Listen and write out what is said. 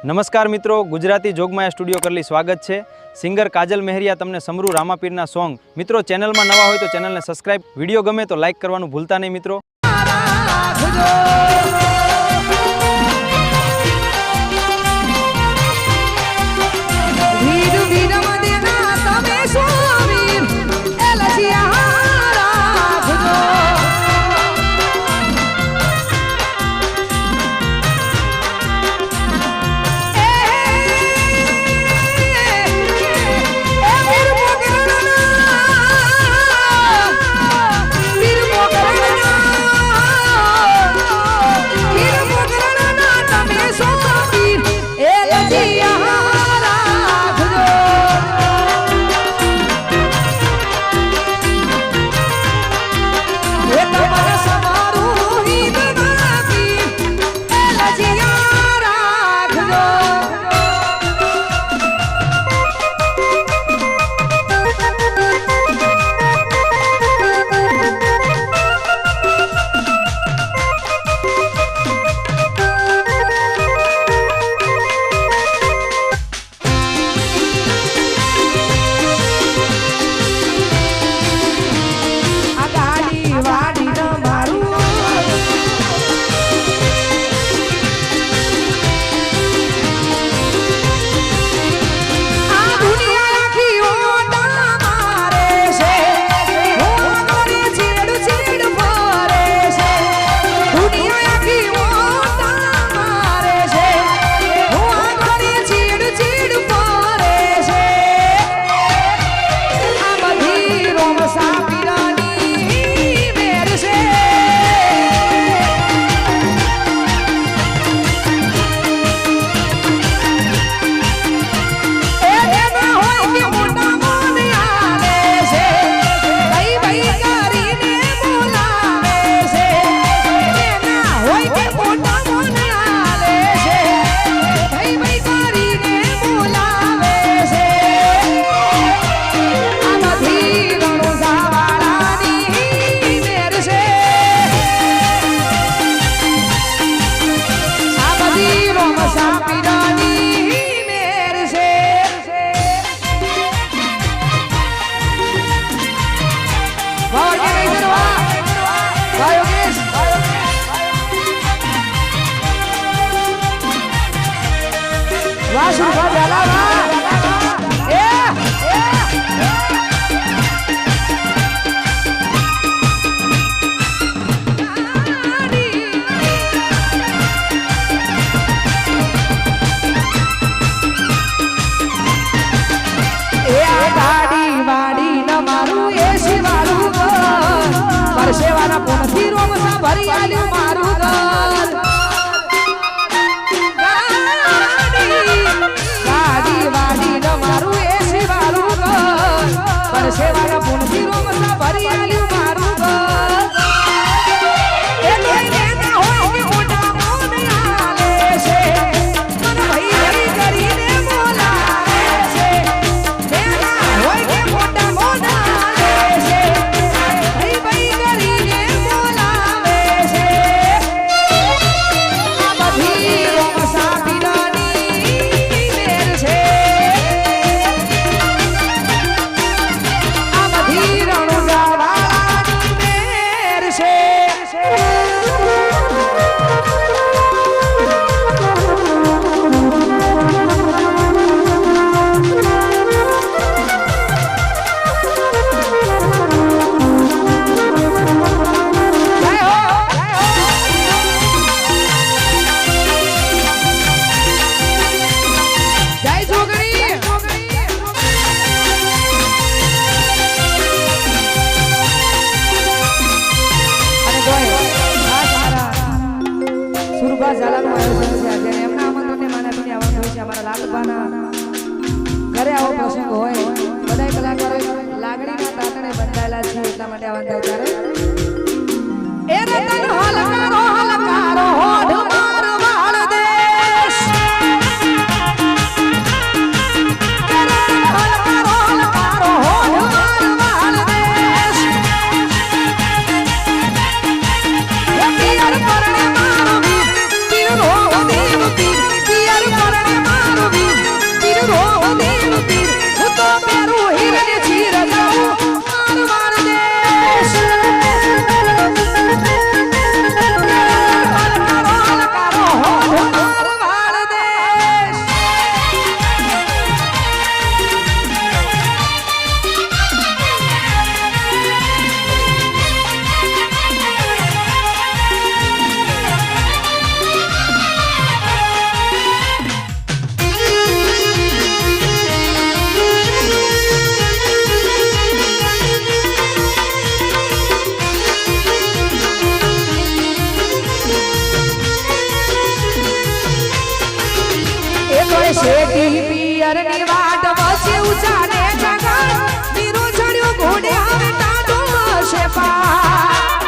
નમસ્કાર મિત્રો, ગુજરાતી જોગમાયા સ્ટુડિયો કરલી સ્વાગત છે। સિંગર કાજલ મહેરિયા તમને સમરૂ રામાપીરના સોંગ મિત્રો ચેનલમાં નવા હોય તો ચેનલને સબસ્ક્રાઇબ, વિડીયો ગમે તો લાઇક કરવાનું ભૂલતા નહીં મિત્રો। ઘરે આવો પ્રસંગ હોય, બધા કલાકારો લાગણીના તાતણે બંધાયેલા છે, એટલા માટે આવવાનું ત્યારે એ રતન હલકારો હલકારો હોઢ માર વાળ દેશ, એ રતન હલકારો હલકારો હોઢ માર વાળ દેશ, એ પિયર પરણે મારો વીર તીર રો દેવ પિયર પરણે શેઠી પિયરની વાટ વચ્ચે ઉચાને જગા વીરો ચડ્યો ઘોડે હવે ટાઢો હશે પા